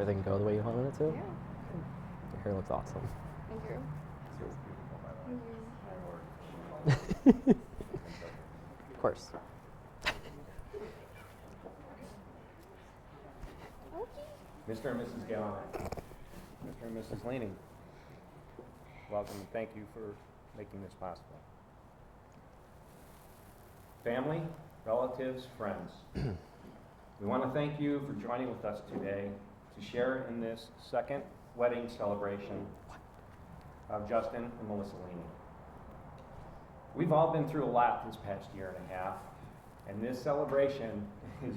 everything go the way you wanted it to? Yeah. Your hair looks awesome. Thank you. Of course. Mr. and Mrs. Gallant, Mr. and Mrs. Liening, welcome and thank you for making this possible. Family, relatives, friends, we want to thank you for joining with us today to share in this second wedding celebration of Justin and Melissa Liening. We've all been through a lot this past year and a half, and this celebration is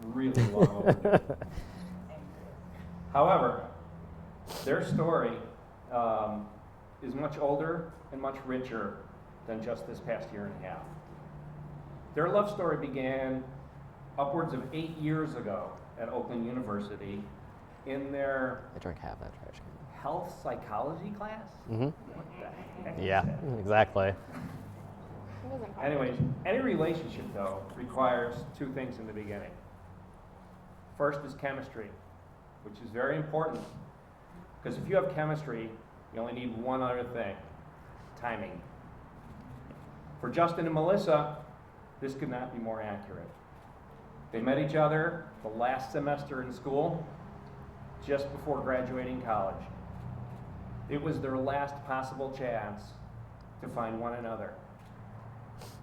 really long overdue. However, their story is much older and much richer than just this past year and a half. Their love story began upwards of 8 years ago at Oakland University in their I drank half that trash can. health psychology class? Mm-hmm. What the heck is Yeah, that? exactly. It wasn't hard. Anyways, any relationship, though, requires two things in the beginning. First is chemistry, which is very important, because if you have chemistry, you only need one other thing: timing. For Justin and Melissa, this could not be more accurate. They met each other the last semester in school, just before graduating college. It was their last possible chance to find one another.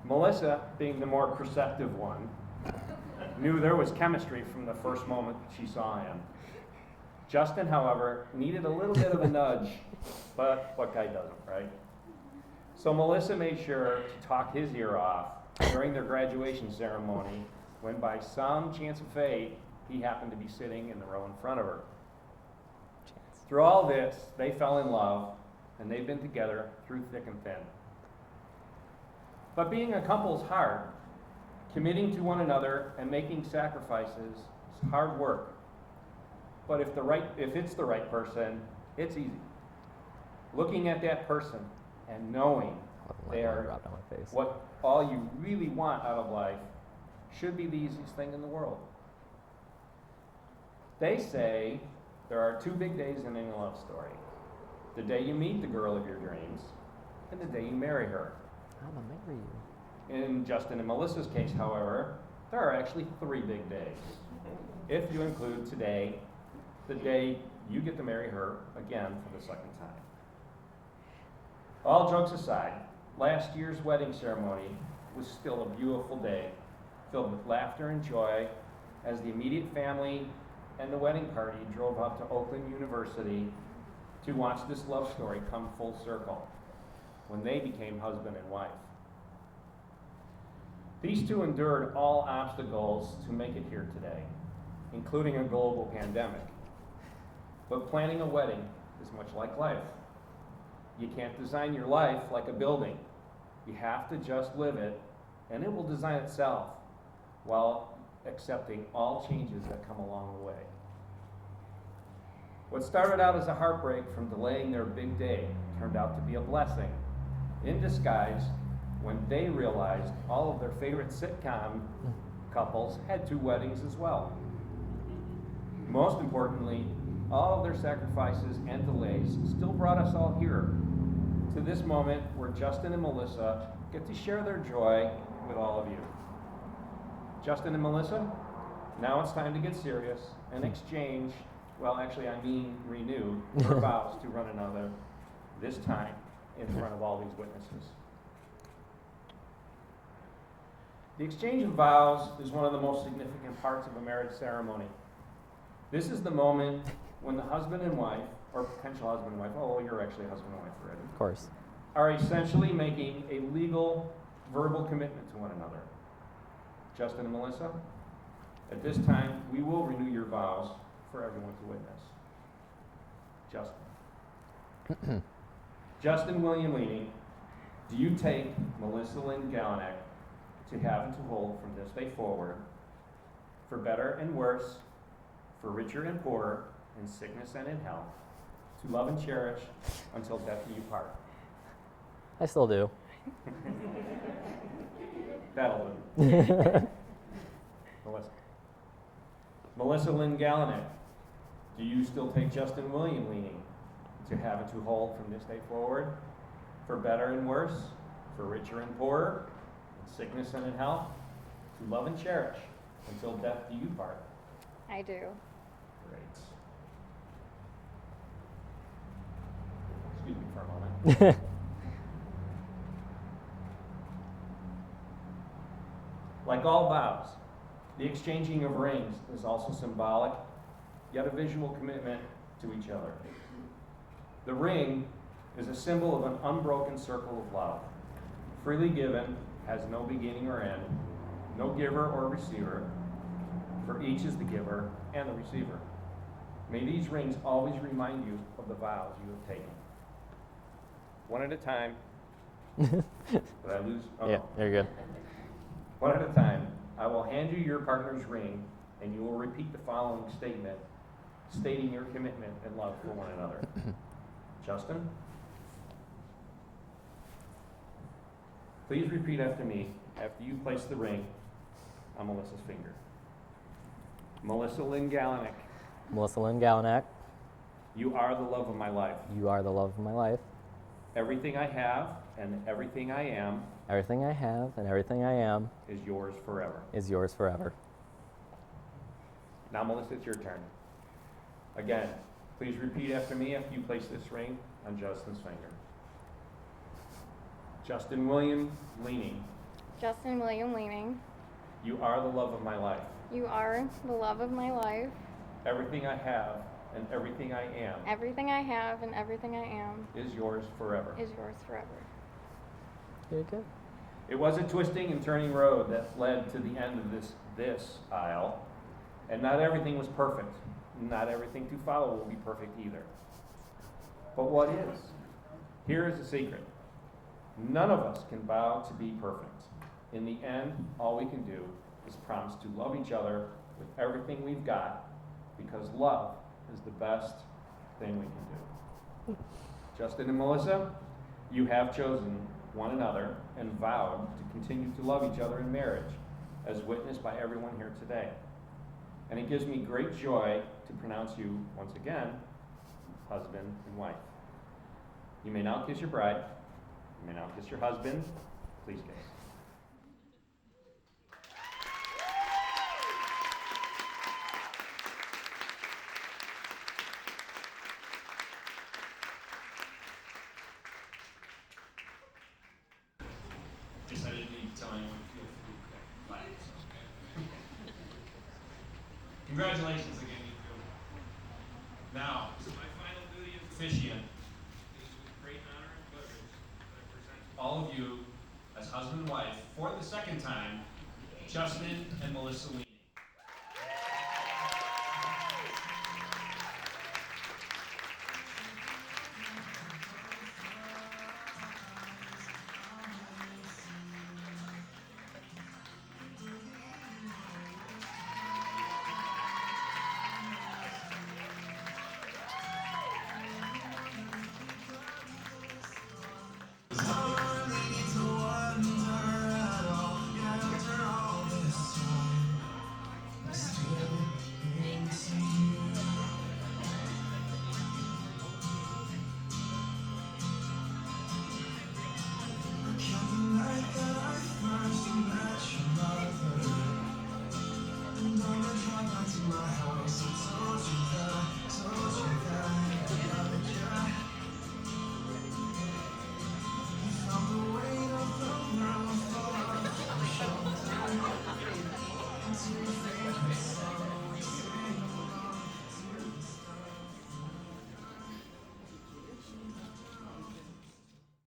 Melissa, being the more perceptive one, knew there was chemistry from the first moment that she saw him. Justin, however, needed a little bit of a nudge, but what guy doesn't, right? So Melissa made sure to talk his ear off during their graduation ceremony when, by some chance of fate, he happened to be sitting in the row in front of her. Through all this, they fell in love, and they've been together through thick and thin. But being a couple is hard. Committing to one another and making sacrifices is hard work. But if it's the right person, it's easy. Looking at that person and knowing they are what all you really want out of life should be the easiest thing in the world. They say there are two big days in any love story: the day you meet the girl of your dreams and the day you marry her. I'm gonna marry you. In Justin and Melissa's case, however, there are actually 3 big days, if you include today, the day you get to marry her again for the second time. All jokes aside, last year's wedding ceremony was still a beautiful day, filled with laughter and joy as the immediate family and the wedding party drove up to Oakland University to watch this love story come full circle when they became husband and wife. These two endured all obstacles to make it here today, including a global pandemic. But planning a wedding is much like life. You can't design your life like a building. You have to just live it, and it will design itself while accepting all changes that come along the way. What started out as a heartbreak from delaying their big day turned out to be a blessing in disguise when they realized all of their favorite sitcom couples had 2 weddings as well. Most importantly, all of their sacrifices and delays still brought us all here to this moment where Justin and Melissa get to share their joy with all of you. Justin and Melissa, now it's time to get serious and exchange, well, actually I mean renew, your vows to one another, this time in front of all these witnesses. The exchange of vows is one of the most significant parts of a marriage ceremony. This is the moment when the husband and wife, or potential husband and wife, oh, you're actually husband and wife already, Of course. are essentially making a legal, verbal commitment to one another. Justin and Melissa, at this time, we will renew your vows for everyone to witness. Justin. Justin William Liening, do you take Melissa Lynn Galanek to have and to hold from this day forward, for better and worse, for richer and poorer, in sickness and in health, to love and cherish until death do you part? I still do. That'll do. Melissa. Melissa Lynn Galanek, Do you still take Justin William Liening to have and to hold from this day forward, for better and worse, for richer and poorer, in sickness and in health, to love and cherish until death do you part? I do. Great. Excuse me for a moment. Like all vows, the exchanging of rings is also symbolic, yet a visual commitment to each other. The ring is a symbol of an unbroken circle of love. Freely given, has no beginning or end, no giver or receiver, for each is the giver and the receiver. May these rings always remind you of the vows you have taken. One at a time. Did I lose? Oh. Yeah, you're good. One at a time, I will hand you your partner's ring, and you will repeat the following statement, stating your commitment and love for one another. Justin? Please repeat after me after you place the ring on Melissa's finger. Melissa Lynn Galenick, Melissa Lynn Galanack, you are the love of my life. you are the love of my life. Everything I have and everything I am Everything I have and everything I am is yours forever. is yours forever. Now, Melissa, it's your turn. Again, please repeat after me after you place this ring on Justin's finger. Justin William Liening, Justin William Liening, you are the love of my life. you are the love of my life. Everything I have and everything I am Everything I have and everything I am is yours forever. is yours forever. Very good. It was a twisting and turning road that led to the end of this aisle, and not everything was perfect. Not everything to follow will be perfect either. But what is? Here is the secret. None of us can vow to be perfect. In the end, all we can do is promise to love each other with everything we've got, because love is the best thing we can do. Justin and Melissa, you have chosen one another and vowed to continue to love each other in marriage, as witnessed by everyone here today. And it gives me great joy to pronounce you, once again, husband and wife. You may now kiss your bride. You may now kiss your husband. Please kiss. Guess I didn't need to tell anyone to feel free to clap. Congratulations again, you two. Now, this is my final duty as officiant. It is with great honor and privilege that I present to all of you, as husband and wife, for the second time, Justin and Melissa Lee.